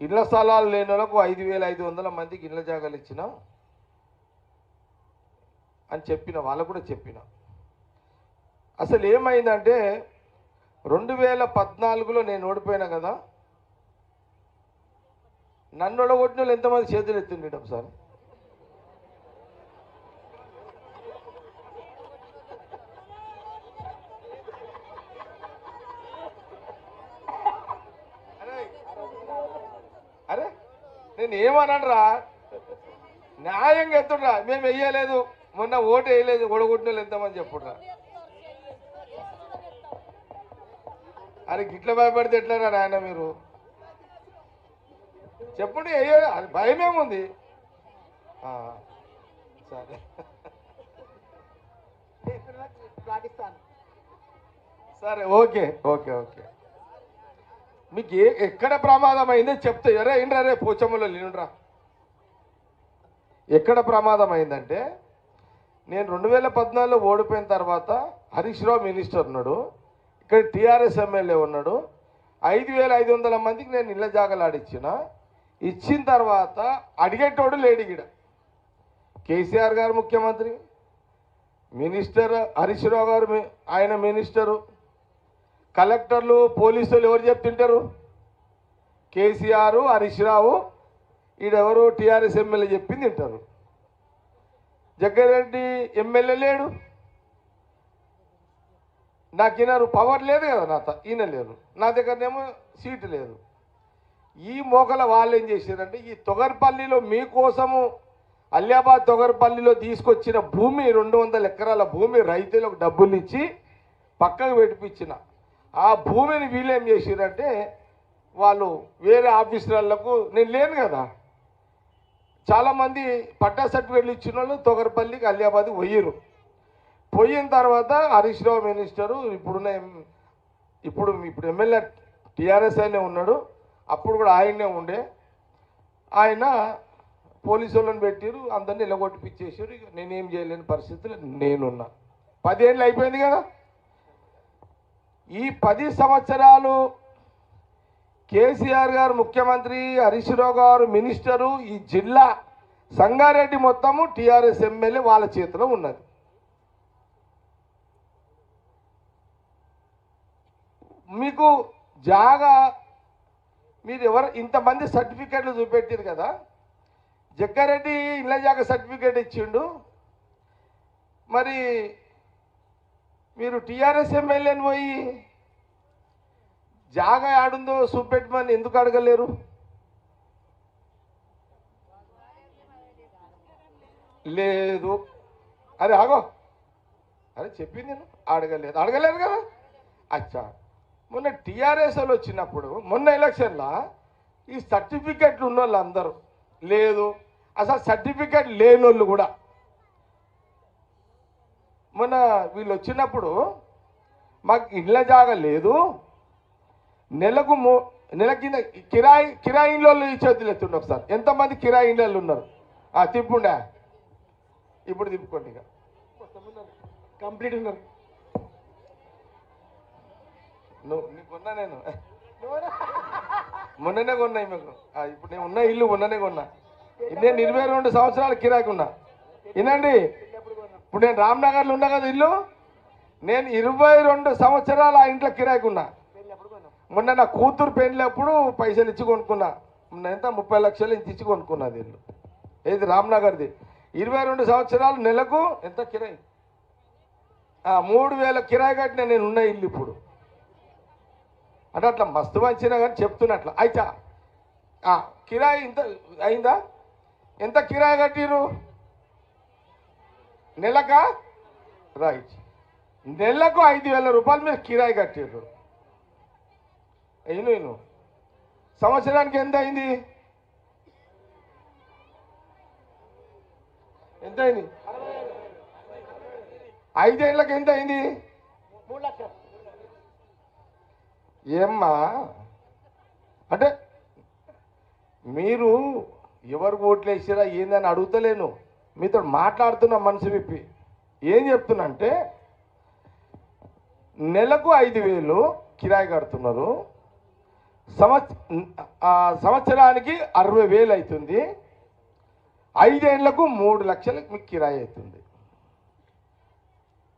ఇళ్ల స్థలాలు లేని వాళ్ళకు 5,500 మందికి ఇళ్ల జాగాలు ఇచ్చినాం అని చెప్పిన వాళ్ళకు కూడా చెప్పిన. అసలు ఏమైందంటే 2014లో నేను ఓడిపోయినా కదా, నన్ను ఓడగొట్టిన వాళ్ళు ఎంతమంది చేతులు ఎత్తుండటం సార్? అరే నేను ఏమనరా, న్యాయంగా ఎత్తుడ్రా, మేము వెయ్యలేదు, మొన్న ఓటు వేయలేదు, ఓడగొట్టిన వాళ్ళు ఎంతమంది చెప్పుడ్రా. అరే గిట్ల భయపడితే ఎట్లరా నాయన మీరు చెప్పండి. అది భయమేముంది. సరే సరే ఓకే ఓకే ఓకే. మీకు ఎక్కడ ప్రమాదం అయిందో చెప్తే అరే ఏంట్రా రే పోచమ్మలో లేనురా. ఎక్కడ ప్రమాదం అయిందంటే నేను 2014లో ఓడిపోయిన తర్వాత హరీష్ రావు మినిస్టర్ ఉన్నాడు, ఇక్కడ టీఆర్ఎస్ ఎమ్మెల్యే ఉన్నాడు. 5,500 మందికి నేను ఇళ్ళ జాగాలు ఇచ్చిన తర్వాత అడిగేటోడు లేడు. ఇక్కడ కేసీఆర్ గారు ముఖ్యమంత్రి, మినిస్టర్ హరీష్ రావు గారు ఆయన మినిస్టరు, కలెక్టర్లు పోలీసులు ఎవరు చెప్తుంటారు? కేసీఆర్ హరీష్ రావు, ఈడెవరు టీఆర్ఎస్ ఎమ్మెల్యే చెప్పింది తింటారు. జగ్గారెడ్డి ఎమ్మెల్యే లేడు, నాకు ఈయన పవర్ లేదు కదా, ఈయన లేదు, నా దగ్గరనేమో సీటు లేదు. ఈ మోకల వాళ్ళు ఏం చేశారంటే ఈ తొగర్పల్లిలో మీకోసము అలియాబాద్ తొగర్పల్లిలో తీసుకొచ్చిన భూమి 200 ఎకరాల భూమి రైతులకు డబ్బులు ఇచ్చి పక్కకు పెట్టిపించిన ఆ భూమిని వీళ్ళు ఏం చేశారంటే వాళ్ళు వేరే ఆఫీసర్లకు, నేను లేను కదా, చాలామంది పట్టా సర్టిఫికేట్లు ఇచ్చిన వాళ్ళు తొగర్పల్లికి అలియాబాద్కి పోయిన తర్వాత హరీష్ రావు మినిస్టరు ఇప్పుడు ఎమ్మెల్యే టీఆర్ఎస్ అయినే ఉన్నాడు, అప్పుడు కూడా ఆయనే ఉండే, ఆయన పోలీసు వాళ్ళని పెట్టారు, అందరినీ నిలగొట్టిపించేసారు. ఇక నేనేం చేయలేని పరిస్థితులు నేనున్నా. 10 ఏళ్ళు అయిపోయింది కదా. ఈ 10 సంవత్సరాలు కేసీఆర్ గారు ముఖ్యమంత్రి, హరీష్ రావు గారు మినిస్టరు, ఈ జిల్లా సంగారెడ్డి మొత్తము టీఆర్ఎస్ ఎమ్మెల్యే వాళ్ళ చేతిలో ఉన్నది. మీకు జాగా మీరు ఎవరు ఇంతమంది సర్టిఫికేట్లు చూపెట్టారు కదా, జగ్గారెడ్డి ఇళ్ళ జాగా సర్టిఫికేట్ ఇచ్చిండు, మరి మీరు టీఆర్ఎస్ ఎమ్మెల్యేని పోయి జాగా ఆడుందో చూపెట్టమని ఎందుకు అడగలేరు? లేదు అరే ఆగో, అరే చెప్పింది నేను, అడగలేదు కదా. అచ్చా, మొన్న టీఆర్ఎస్ వాళ్ళు వచ్చినప్పుడు మొన్న ఎలక్షన్లో ఈ సర్టిఫికెట్లు ఉన్న వాళ్ళు అందరూ లేదు, అసలు సర్టిఫికెట్ లేని వాళ్ళు కూడా మొన్న వీళ్ళు వచ్చినప్పుడు మాకు ఇళ్ళ జాగా లేదు, నెల కింద కిరాయి ఇళ్ళు ఈ చేతులు ఎత్తుండే. ఒకసారి ఎంతమంది కిరాయి ఇళ్ళు ఉన్నారు? తిప్పుండే, ఇప్పుడు తిప్పుకోండి, ఇక కంప్లీట్ ఉన్నారు. కొన్నా నేను మొన్ననే కొన్నా మీకు, ఇప్పుడు నేను ఉన్న ఇల్లు మొన్ననే కొన్నా. నేను 22 సంవత్సరాలు కిరాయికి ఉన్నా. వినండి, ఇప్పుడు నేను రామ్నగర్లో ఉన్నా కదా ఇల్లు, నేను 22 సంవత్సరాలు ఆ ఇంట్లో కిరాయికి ఉన్నా. మొన్న నా కూతురు పెళ్ళినప్పుడు పైసలు ఇచ్చి కొనుక్కున్నా, ఎంత 30 లక్షలు ఇచ్చి కొనుక్కున్నది ఇల్లు. ఏది రామ్నగర్ది. 22 సంవత్సరాలు నెలకు ఎంత కిరాయి? 3,000 కిరాయి కట్టిన నేను ఉన్న ఇల్లు ఇప్పుడు. అంటే అట్లా మస్తు మంచినా కానీ చెప్తున్నట్ల. అయితే కిరాయి ఇంత అయిందా? ఎంత కిరాయి కట్టిరు నెలకా? రైట్, నెలకు 5,000 రూపాయలు మీరు కిరాయి కట్టిర్రు. అయిను సంవత్సరానికి ఎంత అయింది? ఎంత అయింది? 5 ఏళ్ళకి ఎంత అయింది? 3 లక్షలు. ఏమ్మా అంటే మీరు ఎవరికి ఓట్లు వేసారా ఏందని అడుగుతలేను, మీతో మాట్లాడుతున్న మనసు విప్పి. ఏం చెప్తున్నా అంటే నెలకు 5,000 కిరాయి కడుతున్నారు, సంవత్సరానికి 60,000 అవుతుంది. 5 ఏళ్లకు 3 లక్షలకు మీకు కిరాయి అవుతుంది.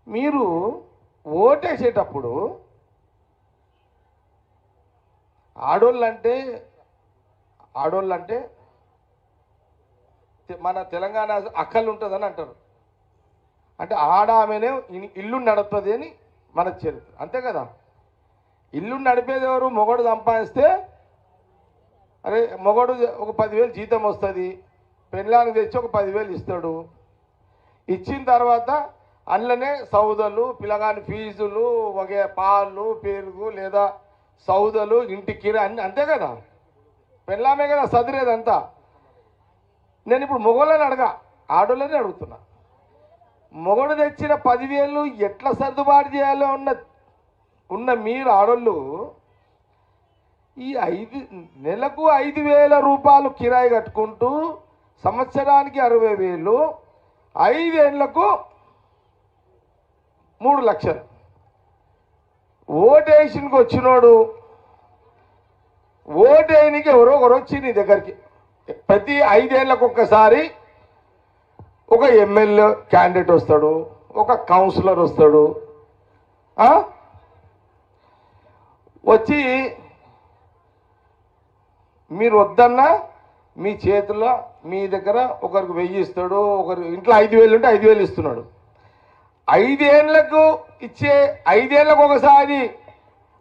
మీరు ఓటేసేటప్పుడు ఆడోళ్ళంటే మన తెలంగాణ అక్కలు ఉంటుందని అంటారు. అంటే ఆడ ఆమెనే ఇల్లు నడుపుతుంది అని మన చరిత్ర, అంతే కదా. ఇల్లు నడిపేది ఎవరు? మొగడు సంపాదిస్తే అరే మొగడు ఒక 10,000 జీతం వస్తుంది, పెళ్ళానికి తెచ్చి ఒక 10,000 ఇస్తాడు. ఇచ్చిన తర్వాత అందులోనే సౌదలు, పిల్లగాని ఫీజులు, వగే పాలు, పెరుగు లేదా సౌదలు, ఇంటికి అన్ని, అంతే కదా. పెళ్ళామే కదా సదిరేదంతా. నేను ఇప్పుడు మొగోళ్ళని ఆడోళ్ళని అడుగుతున్నా. మొగడు తెచ్చిన 10,000 ఎట్లా సర్దుబాటు చేయాలో ఉన్న మీరు ఆడోళ్ళు ఈ నెలకు 5,000 రూపాయలు కిరాయి కట్టుకుంటూ సంవత్సరానికి 60,000, 5 ఏళ్లకు 3 లక్షలు. ఓటేషన్కి వచ్చినోడు ఓటేయనికి ఎవరో ఒకరు వచ్చి నీ దగ్గరికి ప్రతి 5 ఏళ్లకు ఒక్కసారి ఒక ఎమ్మెల్యే క్యాండిడేట్ వస్తాడు, ఒక కౌన్సిలర్ వస్తాడు. వచ్చి మీరు వద్దన్నా మీ చేతిలో మీ దగ్గర ఒకరికి 1000 ఇస్తాడు, ఒకరు ఇంట్లో 5,000 ఉంటే 5,000 ఇస్తున్నాడు. 5 ఏళ్లకు ఇచ్చే 5 ఏళ్లకు ఒకసారి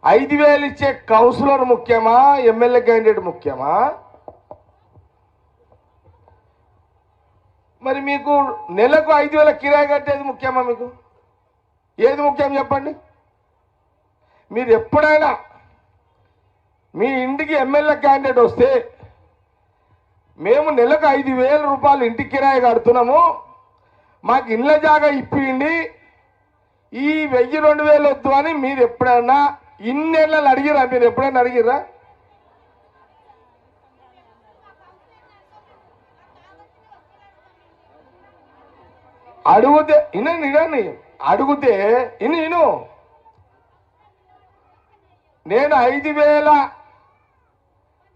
5,000 ఇచ్చే కౌన్సిలర్ ముఖ్యమా, ఎమ్మెల్యే క్యాండిడేట్ ముఖ్యమా? మరి మీకు నెలకు 5,000 కిరాయి కట్టేది ముఖ్యమా? మీకు ఏది ముఖ్యం చెప్పండి. మీరు ఎప్పుడైనా మీ ఇంటికి ఎమ్మెల్యే క్యాండిడేట్ వస్తే మేము నెలకు 5,000 రూపాయలు ఇంటికి కిరాయి కడుతున్నాము, మాకు ఇళ్ళ జాగా ఇప్పిండి, ఈ 1,000-2,000 వద్దు అని మీరు ఎప్పుడైనా ఇన్నేళ్ళని అడిగిరా? మీరు ఎప్పుడైనా అడిగిరా? అడిగితే ఇనండి అడిగితే ఇను నేను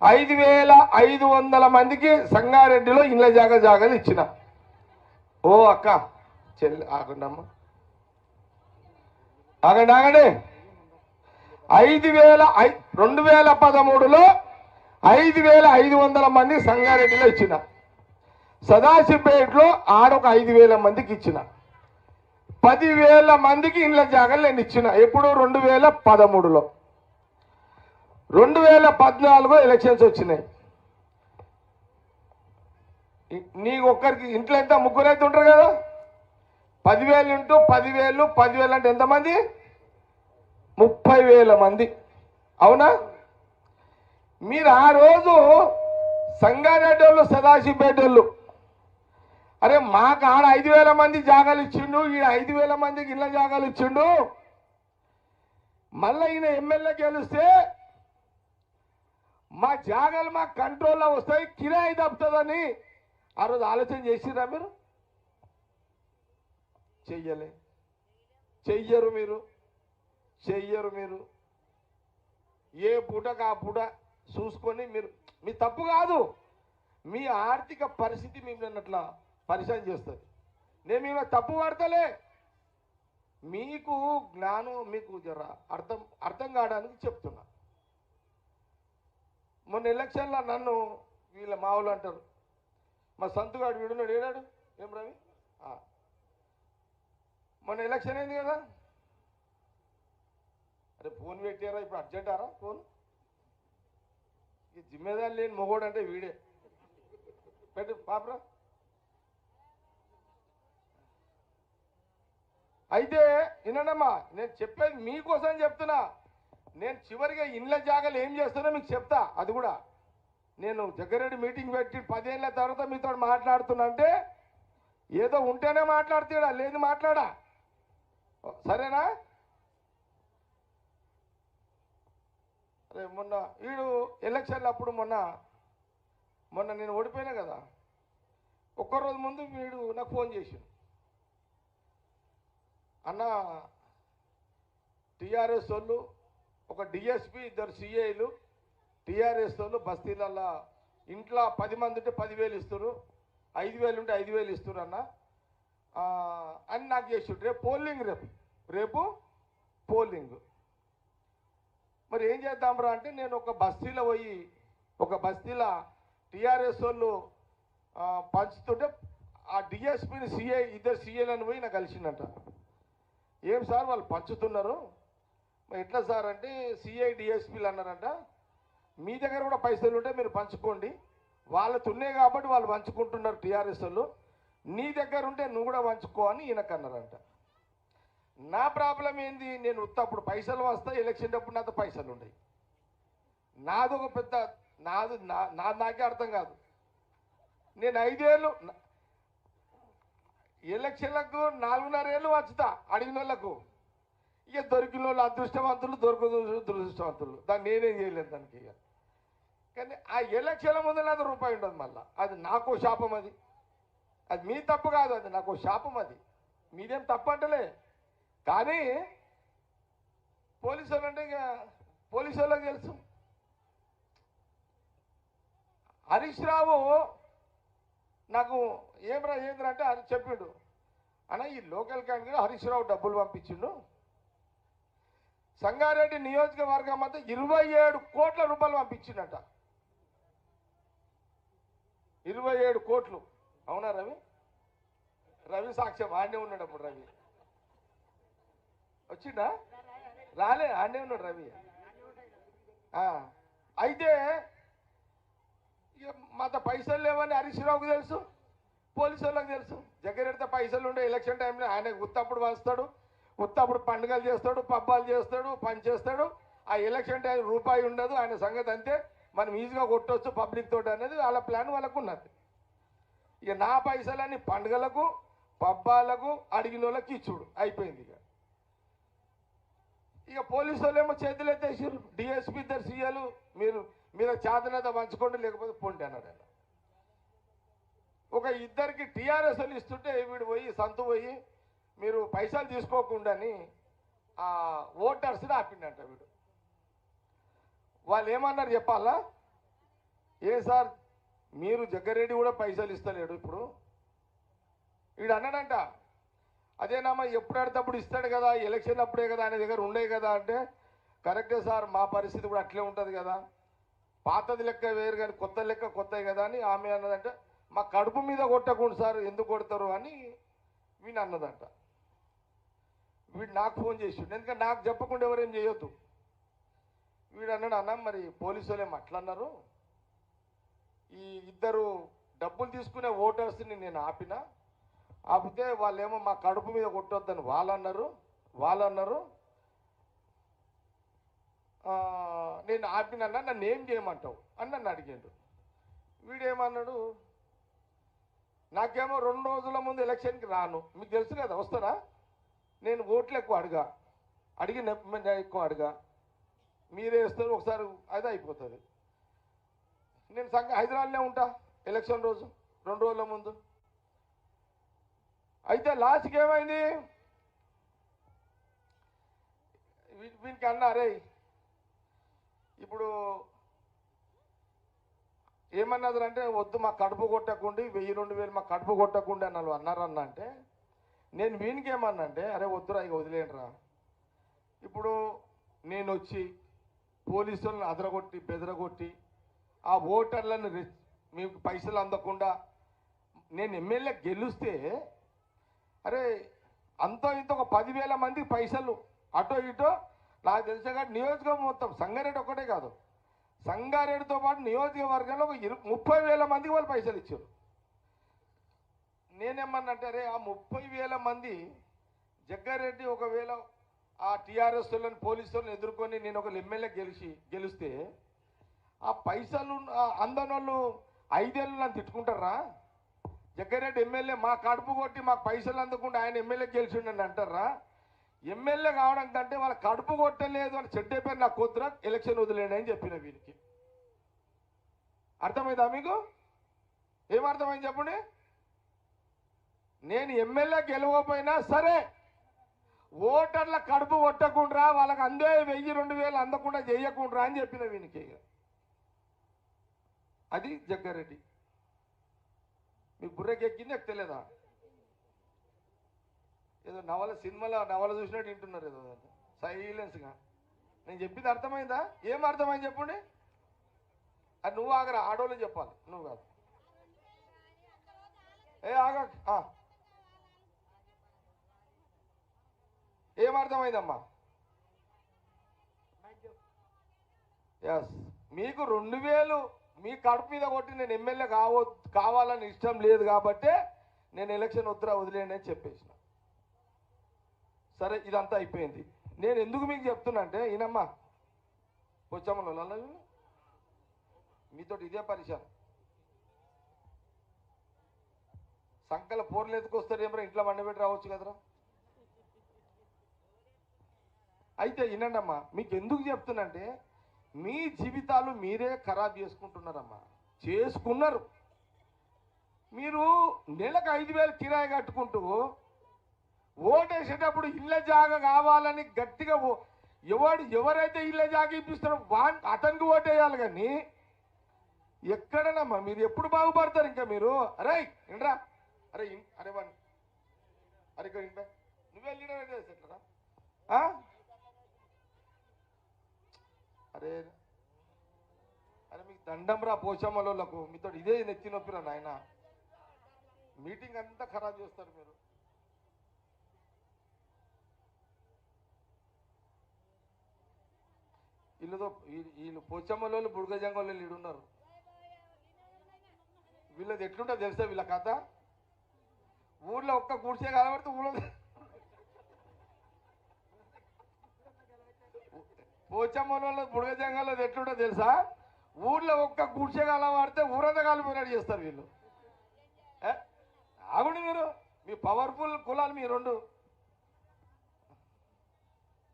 5,500 మందికి సంగారెడ్డిలో ఇళ్ళ జాగాలు ఇచ్చిన. ఓ అక్క చెల్లి ఆగండమ్మ, ఆగండి. 2013లో 5,500 మంది సంగారెడ్డిలో ఇచ్చిన. సదాశివపేటలో ఆడొక 5,000 మందికి ఇచ్చిన. 10,000 మందికి ఇళ్ళ జాగాలు నేను ఇచ్చిన. ఎప్పుడు? 2013లో. 2014 ఎలక్షన్స్ వచ్చినాయి. నీకు ఒక్కరికి ఇంట్లో ఎంత? ముగ్గురైతే ఉంటారు కదా. 10,000 ఇంటూ 10,000 అంటే ఎంతమంది? 30,000 మంది. అవునా? మీరు ఆ రోజు సంగారెడ్డి వాళ్ళు, సదాశివపేట వాళ్ళు, అరే మాకు ఆడ 5,000 మంది జాగాలు ఇచ్చిండు, ఈ 5,000 మందికి ఇళ్ళ జాగాలు ఇచ్చిండు, మళ్ళీ ఈయన ఎమ్మెల్యే గెలిస్తే మా జాగాలు మా కంట్రోల్లో వస్తాయి, కిరాయి తప్పుతుందని ఆ రోజు ఆలోచన చేసిరా? మీరు చెయ్యరు మీరు. ఏ పూటకు ఆ పూట చూసుకొని మీరు, మీ తప్పు కాదు, మీ ఆర్థిక పరిస్థితి మిమ్మల్ని అట్లా పరిచయం చేస్తుంది. నేను మిమ్మల్ని తప్పు పడతలే, మీకు జ్ఞానం మీకు జర అర్థం కావడానికి చెప్తున్నా. మొన్న ఎలక్షన్లో నన్ను వీళ్ళ మావులు అంటారు, మా సంతుగాడు వీడున్నాడు, ఏడాడు ఏం రవి, మొన్న ఎలక్షన్ అయింది కదా, అరే ఫోన్ పెట్టారా ఇప్పుడు అర్జెంటారా ఫోన్? ఈ జిమ్మేదారు లేని మొగోడు అంటే వీడే. పెట్టు పాపరా. అయితే వినండమ్మా, నేను చెప్పేది మీకోసం చెప్తున్నా. నేను చివరిగా ఇళ్ళ జాగాలు ఏం చేస్తున్నా మీకు చెప్తా. అది కూడా నేను జగ్గారెడ్డి మీటింగ్ పెట్టి 10 ఏళ్ళ తర్వాత మీతో మాట్లాడుతున్నా అంటే ఏదో ఉంటేనే మాట్లాడుతాడా, లేదు మాట్లాడా, సరేనా? అరే మొన్న వీడు ఎలక్షన్లు అప్పుడు మొన్న నేను ఓడిపోయినా కదా, ఒక్కరోజు ముందు వీడు నాకు ఫోన్ చేసిండు, అన్న టీఆర్ఎస్ వాళ్ళు, ఒక డిఎస్పీ, 2 సిఐలు టీఆర్ఎస్ వాళ్ళు బస్తీలలో ఇంట్లో 10 మంది ఉంటే 10,000 ఇస్తారు, 5,000 ఉంటే 5,000 ఇస్తారు అన్న అని నాకు చేసి రేపు పోలింగ్, రేపు పోలింగ్. మరి ఏం చేద్దాంరా అంటే నేను ఒక బస్తీలో టీఆర్ఎస్ వాళ్ళు పంచుతుంటే ఆ డిఎస్పీని సిఐ ఇద్దరు సిఐలను పోయి నాకు కలిసిందంట. ఏం సార్ వాళ్ళు పంచుతున్నారు, మరి ఎట్లా సార్ అంటే సిఐ డిఎస్పీలు అన్నారంట, మీ దగ్గర కూడా పైసలు ఉంటే మీరు పంచుకోండి, వాళ్ళతో ఉన్నాయి కాబట్టి వాళ్ళు పంచుకుంటున్నారు టీఆర్ఎస్ వాళ్ళు, నీ దగ్గర ఉంటే నువ్వు కూడా పంచుకో అని ఈయనకు అన్నారంట. నా ప్రాబ్లం ఏంది, నేను ఉత్తప్పుడు పైసలు వస్తాయి, ఎలక్షన్ అప్పుడు నాతో పైసలు ఉన్నాయి, నాది ఒక పెద్ద నాకే అర్థం కాదు. నేను 5 ఏళ్ళు ఎలక్షన్లకు 4.5 ఏళ్ళు వచ్చుతా అడిగిన వాళ్ళకు, ఇక దొరికిన వాళ్ళు అదృష్టవంతులు, దురదృష్టవంతులు, దాన్ని నేనేం చేయలేదు దానికి. ఇక కానీ ఆ ఎలక్షన్ల ముందు నాది రూపాయి ఉండదు, మళ్ళీ అది నాకు శాపం, అది మీ తప్పు కాదు, అది నాకు శాపం, అది మీదేం తప్పు అంటలే. కానీ పోలీసు వాళ్ళు అంటే ఇక పోలీసు వాళ్ళకి తెలుసు. హరీష్ రావు నాకు ఏంద్రా అంటే అని చెప్పిండు, అన్న ఈ లోకల్ క్యాండిడేట్ హరీష్ రావు డబ్బులు పంపించిండు, సంగారెడ్డి నియోజకవర్గం అంతా 27 కోట్ల రూపాయలు పంపించిండట. 27 కోట్లు. అవునా రవి సాక్ష్యం ఆడనే ఉన్నాడు అప్పుడు. రవి వచ్చిండా? రాలే, ఆడనే ఉన్నాడు రవి. అయితే ఇక మాత పైసలు లేవని హరీష్ రావుకు తెలుసు, పోలీసు వాళ్ళకి తెలుసు. జగ్గరెడితే పైసలు ఉండే ఎలక్షన్ టైంలో ఆయన ఉత్తప్పుడు వస్తాడు, ఉత్తప్పుడు పండుగలు చేస్తాడు, పబ్బాలు చేస్తాడు, పని చేస్తాడు. ఆ ఎలక్షన్ టైం రూపాయి ఉండదు, ఆయన సంగతి అంతే, మనం ఈజీగా కొట్టవచ్చు పబ్లిక్ తోటి అనేది వాళ్ళ ప్లాన్ వాళ్ళకు ఉన్నది. ఇక నా పైసలన్నీ పండుగలకు పబ్బాలకు అడిగిన వాళ్ళకి ఇచ్చుడు అయిపోయింది. ఇక పోలీసు వాళ్ళు ఏమో చేతులు ఎత్తేసారు, డిఎస్పీ ఇద్దరు సీఎలు మీరు చేతనేత పంచుకోండి లేకపోతే పొండి అన్నాడు ఆయన. ఒక ఇద్దరికి టీఆర్ఎస్ వాళ్ళు ఇస్తుంటే వీడు పోయి పోయి మీరు పైసలు తీసుకోకుండాని ఆ ఓటర్స్ని ఆపిండంట వీడు. వాళ్ళు ఏమన్నారు చెప్పాలా, ఏ సార్ మీరు జగ్గారెడ్డి కూడా పైసలు ఇస్తలేడు, ఇప్పుడు వీడు అన్నాడంట, అదేనామా ఎప్పుడు ఆడితప్పుడు ఇస్తాడు కదా, ఎలక్షన్ అప్పుడే కదా ఆయన దగ్గర ఉండే కదా అంటే, కరెక్టే సార్ మా పరిస్థితి కూడా అట్లే ఉంటుంది కదా, పాతది లెక్క వేరు కానీ కొత్త లెక్క కొత్తది కదా అని ఆమె అన్నదంట. మా కడుపు మీద కొట్టకుండా సార్ ఎందుకు కొడతారు అని వీడు అన్నదంట. వీడు నాకు ఫోన్ చేసిండు, ఎందుకంటే నాకు చెప్పకుండా ఎవరేం చేయొద్దు. వీడు అన్నాడు, అన్న మరి పోలీసు వాళ్ళు ఏమో అట్లా అన్నారు, ఈ ఇద్దరు డబ్బులు తీసుకునే ఓటర్స్ని నేను ఆపితే వాళ్ళేమో మా కడుపు మీద కొట్టొద్దని వాళ్ళు అన్నారు నేను ఆపినన్నా నన్ను ఏం చేయమంటావు అని నన్ను అడిగాడు. వీడేమన్నాడు, నాకేమో 2 రోజుల ముందు ఎలక్షన్కి రాను, మీకు తెలుసు కదా వస్తారా, నేను ఓట్లు ఎక్కువ అడిగి ఎక్కువ మీరే ఇస్తారు ఒకసారి అది అయిపోతుంది. నేను హైదరాబాద్లో ఉంటా ఎలక్షన్ రోజు 2 రోజుల ముందు. అయితే లాస్ట్కి ఏమైంది, వీనికి అన్నారే ఇప్పుడు ఏమన్నది అంటే, వద్దు మా కడుపు కొట్టకుండా 1000-2000 మా కడుపు కొట్టకుండా అని అన్నారన్న అంటే, నేను వీనికి ఏమన్నా అంటే, అరే వద్దురా ఇక వదిలేండిరా, ఇప్పుడు నేను వచ్చి పోలీసులను అదరగొట్టి బెదరగొట్టి ఆ ఓటర్లను మీకు పైసలు అందకుండా నేను ఎమ్మెల్యే గెలుస్తే, అరే అంతో ఇంత ఒక 10,000 మందికి పైసలు అటో ఇటో నాకు తెలిసే కానీ నియోజకవర్గం మొత్తం సంగారెడ్డి ఒకటే కాదు, సంగారెడ్డితో పాటు నియోజకవర్గంలో ఒక 30,000 మందికి వాళ్ళు పైసలు ఇచ్చారు. నేనేమన్నంటే, అరే ఆ 30,000 మంది జగ్గారెడ్డి ఒకవేళ ఆ టీఆర్ఎస్ వాళ్ళని పోలీసులను ఎదుర్కొని నేను ఒక ఎమ్మెల్యే గెలిస్తే ఆ పైసలు అందని వాళ్ళు 5 ఏళ్ళు నన్ను తిట్టుకుంటారా, జగ్గారెడ్డి ఎమ్మెల్యే మా కడుపు కొట్టి మాకు పైసలు అందకుండా ఆయన ఎమ్మెల్యే గెలిచిండని అంటారా, ఎమ్మెల్యే కావడం కంటే వాళ్ళ కడుపు కొట్టలేదు అని చెడ్డే పేరు నాకు కుదర ఎలక్షన్ వదిలేండి అని చెప్పిన వీరికి. అర్థమైందా మీకు? ఏమర్థమైంది చెప్పండి? నేను ఎమ్మెల్యే గెలవకపోయినా సరే ఓటర్ల కడుపు కొట్టకుండా వాళ్ళకి అందే 1000-2000 అందకుండా చేయకుండా అని చెప్పిన వీనికి. అది జగ్గారెడ్డి. మీ బుర్రకి ఎక్కింది ఎక్కలేదా? ఏదో సినిమాలో నవల చూసినట్టు వింటున్నారు ఏదో సైలెన్స్గా. నేను చెప్పింది అర్థమైందా? ఏం అర్థమైంది చెప్పండి. అది నువ్వు ఆగరా, ఆడోళ్ళు చెప్పాలి, నువ్వు కాదు. ఆగ ఏం అర్థమైందమ్మా? ఎస్, మీకు 2000 మీ కడుపు మీద కొట్టి నేను ఎమ్మెల్యే కావాలని ఇష్టం లేదు కాబట్టే నేను ఎలక్షన్ వదిలేయండి అని చెప్పేసిన. సరే, ఇదంతా అయిపోయింది. నేను ఎందుకు మీకు చెప్తున్నా అంటే, ఈయనమ్మా పొచ్చమ్మలో మీతో ఇదే పరిచయం. సంకల పోర్లు ఎత్తుకొస్తారేమరా, ఇంట్లో వండబెట్టి రావచ్చు కదరా. అయితే వినండమ్మా, మీకు ఎందుకు చెప్తున్నంటే, మీ జీవితాలు మీరే ఖరాబ్ చేసుకుంటున్నారమ్మా. చేసుకున్నారు. మీరు నెలకు 5000 కిరాయి కట్టుకుంటూ ఓటేసేటప్పుడు ఇళ్ళ జాగా కావాలని గట్టిగా ఎవరైతే ఇళ్ళ జాగా ఇప్పిస్తారో అతనికి ఓటేయాలి. కానీ ఎక్కడనమ్మా మీరు ఎప్పుడు బాగుపడతారు? ఇంకా మీరు అరే ఇండ్రా, అరే అరే వాడిని, అరే ఇక్కడ ఇంటా నువ్వే లీడర్ అరే అరే మీకు దండం రా పోషమ్మలకు, మీతో ఇదే నెత్తి నొప్పిరా నాయన. మీటింగ్ అంతా ఖరాబ్ చేస్తారు మీరు. వీళ్ళు పోచమ్మలో బుడగజంగోళ్ళు వీడున్నారు. వీళ్ళది ఎట్లుంటో తెలుసా వీళ్ళ కథ? ఊర్లో ఒక్క గుడిసే కలబడితే ఊళ్ళో పోచమ్మలో బుడగజంగంలో ఎట్లుంటో తెలుసా? ఊర్లో ఒక్క గుడిసే కలబడితే ఊరంతా కాలిపోయినట్టు చేస్తారు వీళ్ళు. ఆగుండి మీరు, మీ పవర్ఫుల్ కులాలు మీ రెండు.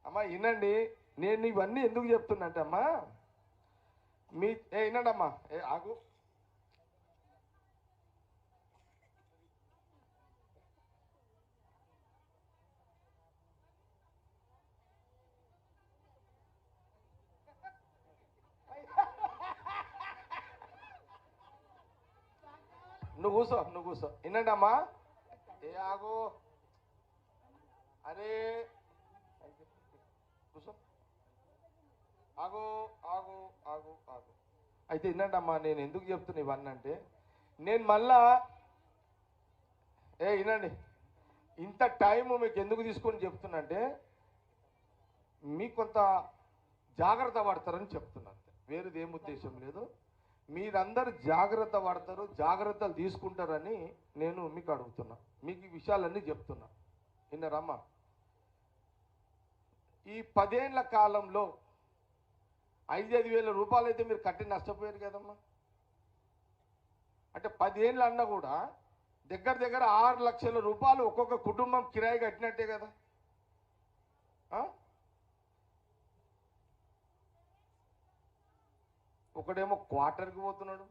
అమ్మా వినండి, నేను ఇవన్నీ ఎందుకు చెప్తున్నంటే అమ్మా, వినండి అమ్మా, ఆగు. నువ్వు కూర్చో. వినండి అమ్మా, ఆగు. అరే కూర్చో, ఆగు ఆగు ఆగు ఆగు. అయితే వినండి అమ్మా, నేను ఎందుకు చెప్తున్నా ఇవన్నీ అంటే, నేను మళ్ళా వినండి, ఇంత టైము మీకు ఎందుకు తీసుకొని చెప్తున్నా అంటే, మీకు కొంత జాగ్రత్త పడతారని చెప్తున్నా, వేరేది ఏం ఉద్దేశం లేదు. మీరందరూ జాగ్రత్త పడతారు, జాగ్రత్తలు తీసుకుంటారని నేను మీకు అడుగుతున్నా. మీకు ఈ విషయాలన్నీ చెప్తున్నా, విన్నారమ్మా? ఈ 10 ఏళ్ల కాలంలో 5,000 రూపాయలు అయితే మీరు కట్టి నష్టపోయారు కదమ్మా. అంటే 10 ఏళ్ళు అన్నా కూడా దగ్గర 6 లక్షల రూపాయలు ఒక్కొక్క కుటుంబం కిరాయి కట్టినట్టే కదా. ఒకడేమో క్వార్టర్కి పోతున్నాడు,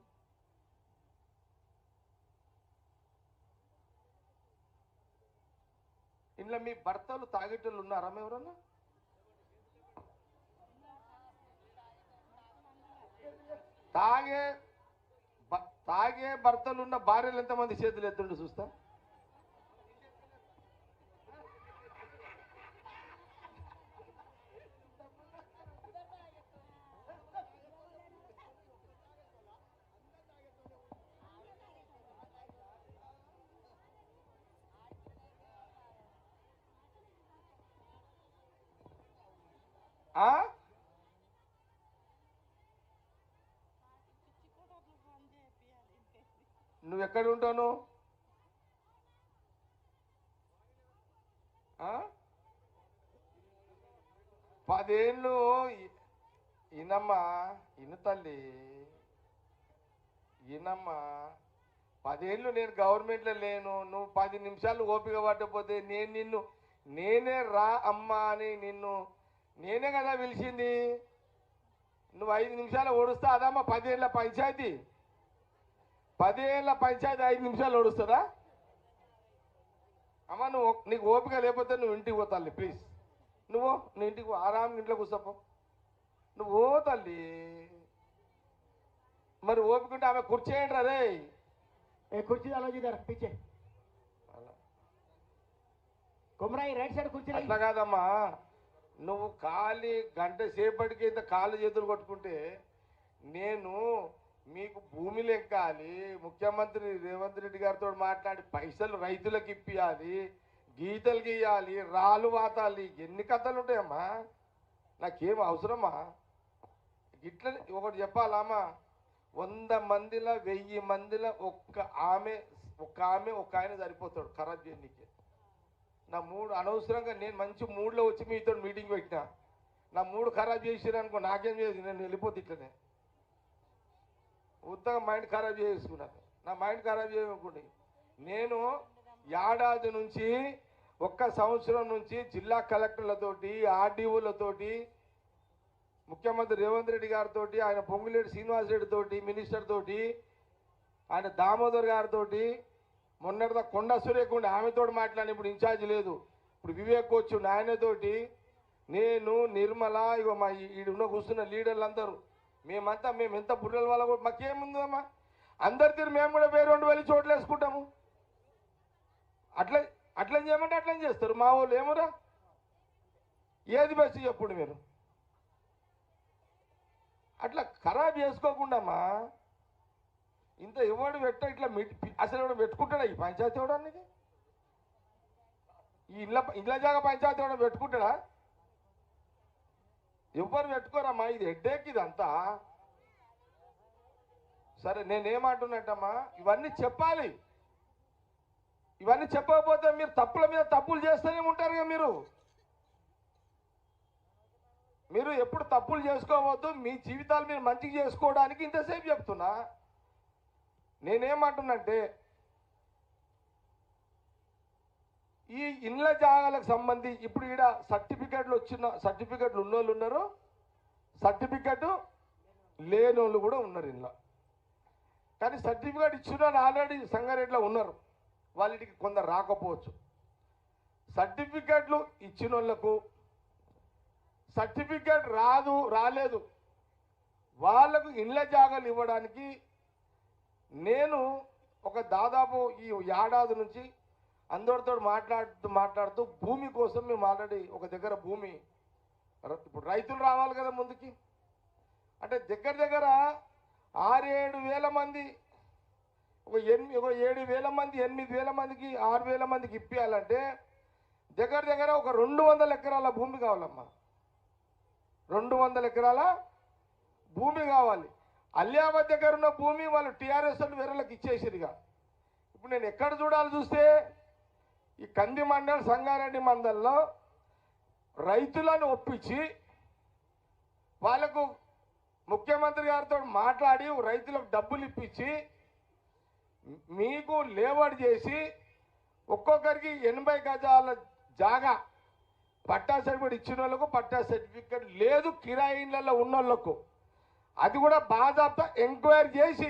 ఇంట్లో మీ భర్తలు తాగేటోళ్ళు ఉన్నారా? ఎవరన్నా తాగే భర్తలు ఉన్న భార్యలు ఎంతమంది చేతులు ఎత్తుండి చూస్తా. నువ్వు ఎక్కడ ఉంటావు? 10 ఏళ్ళు ఇనమ్మా, ఇను తల్లి, ఇనమ్మా. 10 ఏళ్ళు నేను గవర్నమెంట్లో లేను. నువ్వు 10 నిమిషాలు ఓపిక పట్టకపోతే నేనే రా అమ్మా అని నేనే కదా పిలిచింది. నువ్వు 5 నిమిషాలు ఓడుస్తా అదమ్మా 10 ఏళ్ళ పంచాయతీ. 10 ఏళ్ళ పంచాయతీ 5 నిమిషాలు ఓడుస్తుందా అమ్మ? నీకు ఓపిక లేకపోతే నువ్వు ఇంటికి పో తల్లి, ప్లీజ్. నీ ఇంటికి ఆరాం, ఇంట్లో కూర్చోపో. నువ్వు తల్లి. మరి ఓపుకుంటే ఆమె కూర్చేయండి రే कुर्सी डालो जिधर पीछे कुमराई राइट साइड कुर्सी అట్లా కాదమ్మా నువ్వు ఖాళీ గంట సేపటికి ఇంత కాళ్ళు చేతులు కొట్టుకుంటే నేను మీకు భూమి లెక్కాలి ముఖ్యమంత్రి రేవంత్ రెడ్డి గారితో మాట్లాడి పైసలు రైతులకు ఇప్పియాలి గీతలు గీయాలి రాళ్ళు వాతాలి ఎన్ని కథలు ఉంటాయమ్మా నాకేం అవసరమా ఇట్లా ఒకటి చెప్పాలమ్మా 100 మందిలో 1000 మందిలో ఒక్క ఆమె ఒక ఆయన సరిపోతాడు ఖరాబ్ చేయడానికి నా మూడు అనవసరంగా నేను మంచి మూడ్లో వచ్చి మీతో మీటింగ్ పెట్టినా నా మూడు ఖరాబ్ చేసిరనుకో నాకేం చేయదు నేను వెళ్ళిపోతే ఇట్లనే ఉత్తగా మైండ్ ఖరాబ్ చేసుకున్నాను నా మైండ్ ఖరాబ్ చేయకుండా నేను ఏడాది నుంచి ఒక్క సంవత్సరం నుంచి జిల్లా కలెక్టర్లతోటి ఆర్డీఓలతోటి ముఖ్యమంత్రి రేవంత్ రెడ్డి గారితో ఆయన పొంగులేటి శ్రీనివాసరెడ్డి తోటి మినిస్టర్ తోటి ఆయన దామోదర్ గారితో మొన్నటిదా కొండ సురేఖ ఆమెతో మాట్లాడిన ఇప్పుడు ఇన్ఛార్జ్ లేదు ఇప్పుడు వివేక్ వచ్చి ఆయనతోటి నేను నిర్మల ఇగో మా ఈడున్న కూర్చున్న లీడర్లు అందరూ మేము ఎంత బుర్రల వాళ్ళ కూడా మాకేముందమ్మా అందరి తీరు మేము కూడా వేరే 2,000 చోట్ల వేసుకుంటాము అట్లా చేయమంటే అట్లా చేస్తారు మా వాళ్ళు ఏమురా ఏది బెస్ట్ చెప్పుడు మీరు అట్లా ఖరాబ్ చేసుకోకుండామా ఇంత ఎవడు పెట్ట ఇట్లా అసలు ఎవడు పెట్టుకుంటాడా ఈ పంచాయతీ ఇవ్వడానికి ఈ ఇండ్ల జాగా పంచాయతీ ఇవ్వడం పెట్టుకుంటాడా ఎవరు పెట్టుకోరమ్మా ఇది హెడ్ఏక్ ఇదంతా సరే నేనేమంటున్నట్టమ్మా ఇవన్నీ చెప్పాలి ఇవన్నీ చెప్పకపోతే మీరు తప్పుల మీద తప్పులు చేస్తూనే ఉంటారు కదా మీరు ఎప్పుడు తప్పులు చేసుకోవద్దు మీ జీవితాలు మీరు మంచిగా చేసుకోవడానికి ఇంతసేపు చెప్తున్నా నేనేమంటున్నంటే ఈ ఇండ్ల జాగాలకు సంబంధించి ఇప్పుడు ఈడ సర్టిఫికెట్లు ఉన్నోళ్ళు ఉన్నారు సర్టిఫికెట్ లేనోళ్ళు కూడా ఉన్నారు ఇంట్లో కానీ సర్టిఫికెట్ ఇచ్చిన వాళ్ళు ఆల్రెడీ సంగారెడ్డిలో ఉన్నారు వాళ్ళకి కొందరు రాకపోవచ్చు సర్టిఫికెట్లు ఇచ్చిన వాళ్ళకు సర్టిఫికెట్ రాలేదు వాళ్ళకు ఇండ్ల జాగాలు ఇవ్వడానికి నేను ఒక దాదాపు ఈ ఏడాది నుంచి అందరితో మాట్లాడుతూ భూమి కోసం మేము ఆల్రెడీ ఒక దగ్గర భూమి ఇప్పుడు రైతులు రావాలి కదా ముందుకి అంటే దగ్గర 6-7 వేల మంది ఒక 7,000 మంది 8,000 మందికి 6,000 మందికి ఇప్పించాలంటే దగ్గర ఒక 200 ఎకరాల భూమి కావాలమ్మా 200 ఎకరాల భూమి కావాలి అలియాబాద్ దగ్గర ఉన్న భూమి వాళ్ళు టీఆర్ఎస్ వేరేలకు ఇచ్చేసిరుగా ఇప్పుడు నేను ఎక్కడ చూడాలి చూస్తే ఈ కంది మండల్ సంగారెడ్డి మండల్లో రైతులను ఒప్పించి వాళ్ళకు ముఖ్యమంత్రి గారితో మాట్లాడి రైతులకు డబ్బులు ఇప్పించి మీకు లేవడ్ చేసి ఒక్కొక్కరికి 80 గజాల జాగా పట్టా సర్టిఫికేట్ ఇచ్చిన వాళ్ళకు పట్టా సర్టిఫికేట్ లేదు కిరాయి ఇళ్లలో ఉన్న వాళ్ళకు అది కూడా బాధాప్తా ఎంక్వైరీ చేసి